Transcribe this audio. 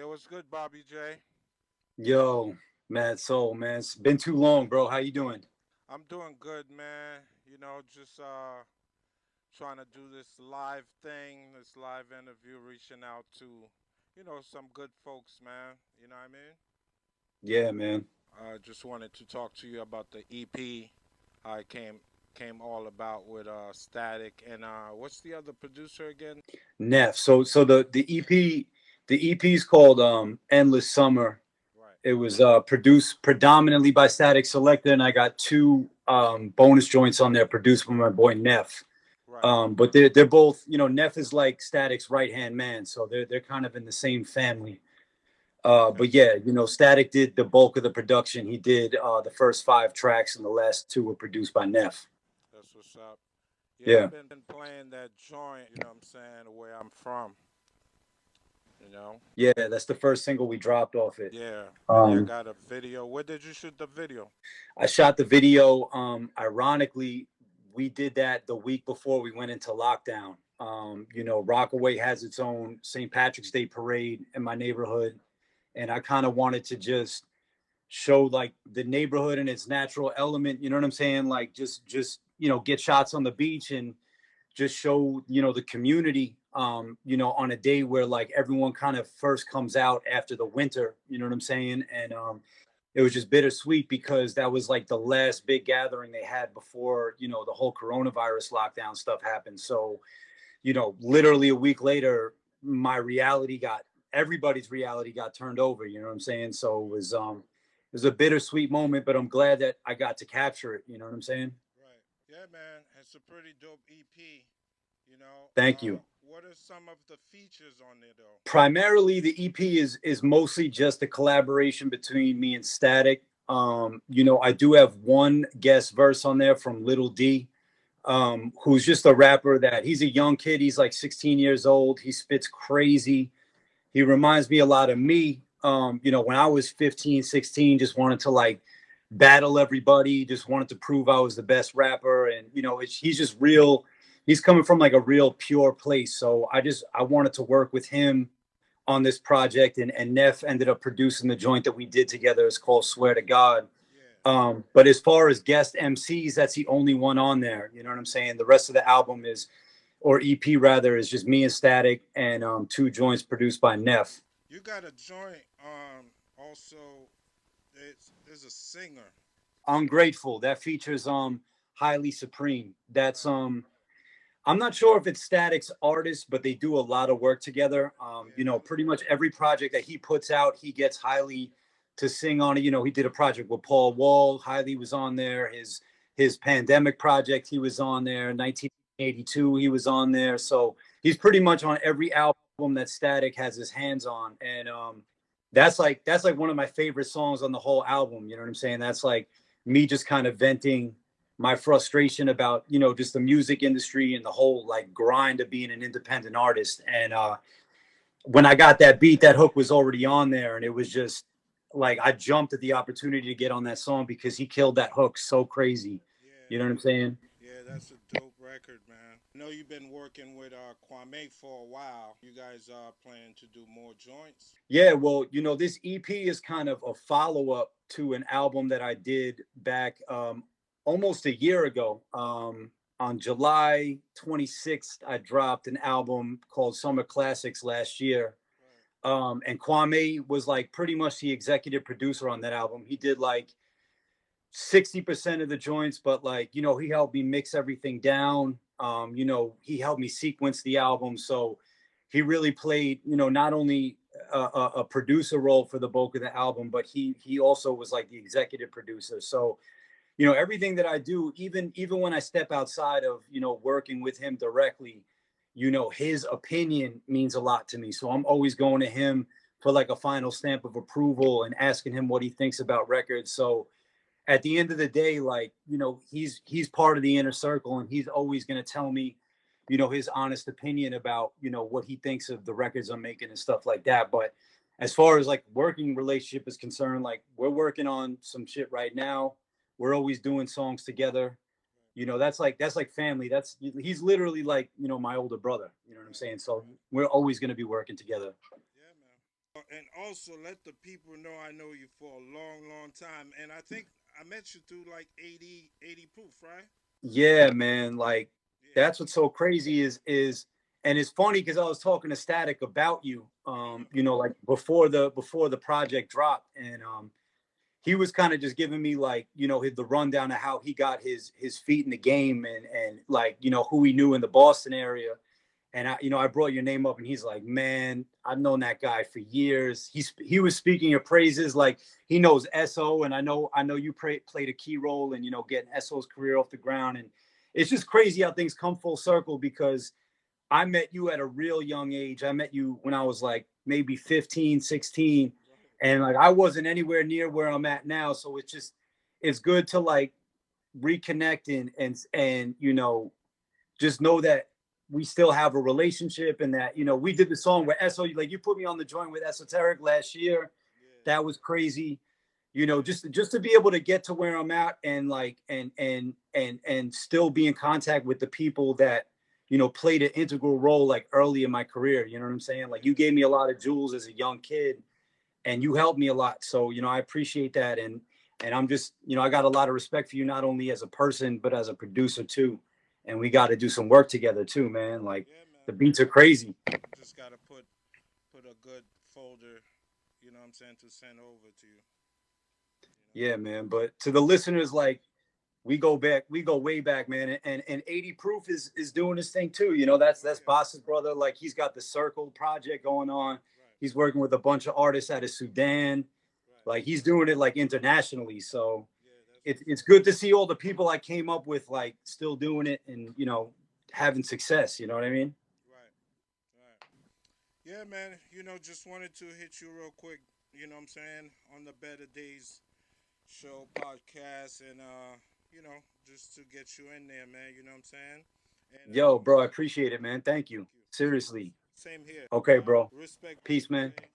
Yo, what's good, Bobby J? Yo, Madsol, man, it's been too long, bro. How you doing? I'm doing good, man. Just trying to do this live thing, this live interview, reaching out to, some good folks, man. You know what I mean? Yeah, man. Just wanted to talk to you about the EP, how it came all about with Static and what's the other producer again? Neff. So the EP is called Endless Summer. Right, It was produced predominantly by Static Selector, and I got two bonus joints on there produced by my boy Neff. right. But they're both, Neff is like Static's right hand man, so they're kind of in the same family. Okay, But yeah, Static did the bulk of the production. He did the first five tracks, and the last two were produced by Neff. that's what's up. Yeah, Yeah. I've been playing that joint. You know what I'm saying? Where I'm from. You know. Yeah, that's the first single we dropped off it. Yeah, and y'all Um, got a video. Where did you shoot the video? I shot the video. Ironically, we did that the week before we went into lockdown. Rockaway has its own St. Patrick's Day parade in my neighborhood, and I kind of wanted to just show like the neighborhood in its natural element. You know what I'm saying? Like just get shots on the beach and just show the community on a day where like everyone kind of first comes out after the winter, you know what I'm saying? And it was just bittersweet because that was like the last big gathering they had before the whole coronavirus lockdown stuff happened. So literally a week later, my reality got everybody's reality got turned over, you know what I'm saying? So it was a bittersweet moment, but I'm glad that I got to capture it, you know what I'm saying? Right. Yeah, man. It's a pretty dope EP. Thank you. What are some of the features on there, though? Primarily the EP is mostly just a collaboration between me and Static. I do have one guest verse on there from Little D, who's just a rapper that he's a young kid. He's like 16 years old. He spits crazy. He reminds me a lot of me. When I was 15, 16, just wanted to like battle everybody, just wanted to prove I was the best rapper. And, he's just real. He's coming from like a real pure place. So I wanted to work with him on this project. And Neff ended up producing the joint that we did together. It's called Swear to God. Yeah. But as far as guest MCs, that's the only one on there. You know what I'm saying? The rest of the album is, or EP rather, is just me and Static and two joints produced by Neff. You got a joint. Also, there's a singer. Ungrateful. That features Highly Supreme. That's Right. I'm not sure if it's Static's artist, but they do a lot of work together. Yeah. Pretty much every project that he puts out, he gets Highly to sing on it. He did a project with Paul Wall. Highly was on there. His pandemic project, he was on there. 1982, he was on there. So he's pretty much on every album that Static has his hands on. And that's like one of my favorite songs on the whole album. You know what I'm saying? That's like me just kind of venting my frustration about just the music industry and the whole like grind of being an independent artist. And when I got that beat, that hook was already on there, and it was just like I jumped at the opportunity to get on that song because he killed that hook so crazy. You know Yeah. what I'm saying? Yeah. That's a dope record, man. I know you've been working with Kwame for a while. You guys are planning to do more joints. Yeah, well, this EP is kind of a follow up to an album that I did back almost a year ago. On July 26th, I dropped an album called Summer Classics last year. Right. And Kwame was like pretty much the executive producer on that album. He did like 60% of the joints, but like, he helped me mix everything down. He helped me sequence the album. So he really played, not only a producer role for the bulk of the album, but he also was like the executive producer. So, everything that I do, even when I step outside of, working with him directly, his opinion means a lot to me. So I'm always going to him for like a final stamp of approval and asking him what he thinks about records. So at the end of the day, like, he's part of the inner circle, and he's always going to tell me, his honest opinion about, what he thinks of the records I'm making and stuff like that. But as far as like working relationship is concerned, like we're working on some shit right now. We're always doing songs together. That's like family. He's literally like, my older brother, you know what I'm Right. saying? So Right. we're always going to be working together. Yeah, man. And also let the people know I know you for a long, long time. And I think I met you through like 80 proof, right? Yeah, man. Like Yeah. that's what's so crazy is and it's funny because I was talking to Static about you, you know, like before the project dropped, and he was kind of just giving me like, you know, the rundown of how he got his feet in the game, and like, you know, who he knew in the Boston area. And I, you know, I brought your name up, and he's like, "Man, I've known that guy for years." He was speaking your praises, like he knows So, and I know you played a key role in, you know, getting So's career off the ground, and it's just crazy how things come full circle because I met you at a real young age. I met you when I was like maybe 15, 16, Right. and like I wasn't anywhere near where I'm at now. So it's good to like reconnect and you know, just know that we still have a relationship, and that, you know, we did the song with So, like you put me on the joint with Esoteric last year. Yeah. That was crazy. You know, Yeah. just to be able to get to where I'm at, and like and still be in contact with the people that, you know, played an integral role like early in my career. You know what I'm saying? Like you Yeah. gave me a lot of jewels as a young kid, and you helped me a lot. So, you know, I appreciate that. And I'm just, you know, I got a lot of respect for you, not only as a person, but as a producer too. And we got to do some work together too, man. Like Yeah, man. the beats are crazy. Just gotta put a good folder, you know what I'm saying, to send over to you. Yeah, man. But to the listeners, like we go way back, man. And 80 Proof is doing his thing too. You know, Oh that's yeah. Boss's brother. Like he's got the Circle project going on. Right. He's working with a bunch of artists out of Sudan. Right. Like he's doing it like internationally. So Yeah, that's it's what's it's up. good to see all the people I came up with like still doing it, and, you know, having success. You know what I mean? Right. Right. Yeah, man. Just wanted to hit you real quick. You know what I'm saying, on the Better Days show podcast, and just to get you in there, man. You know what I'm saying? And Yo, bro, I appreciate it, man. Thank thank you. you. Seriously. Same here. Okay, bro. Respect, Peace, man. man.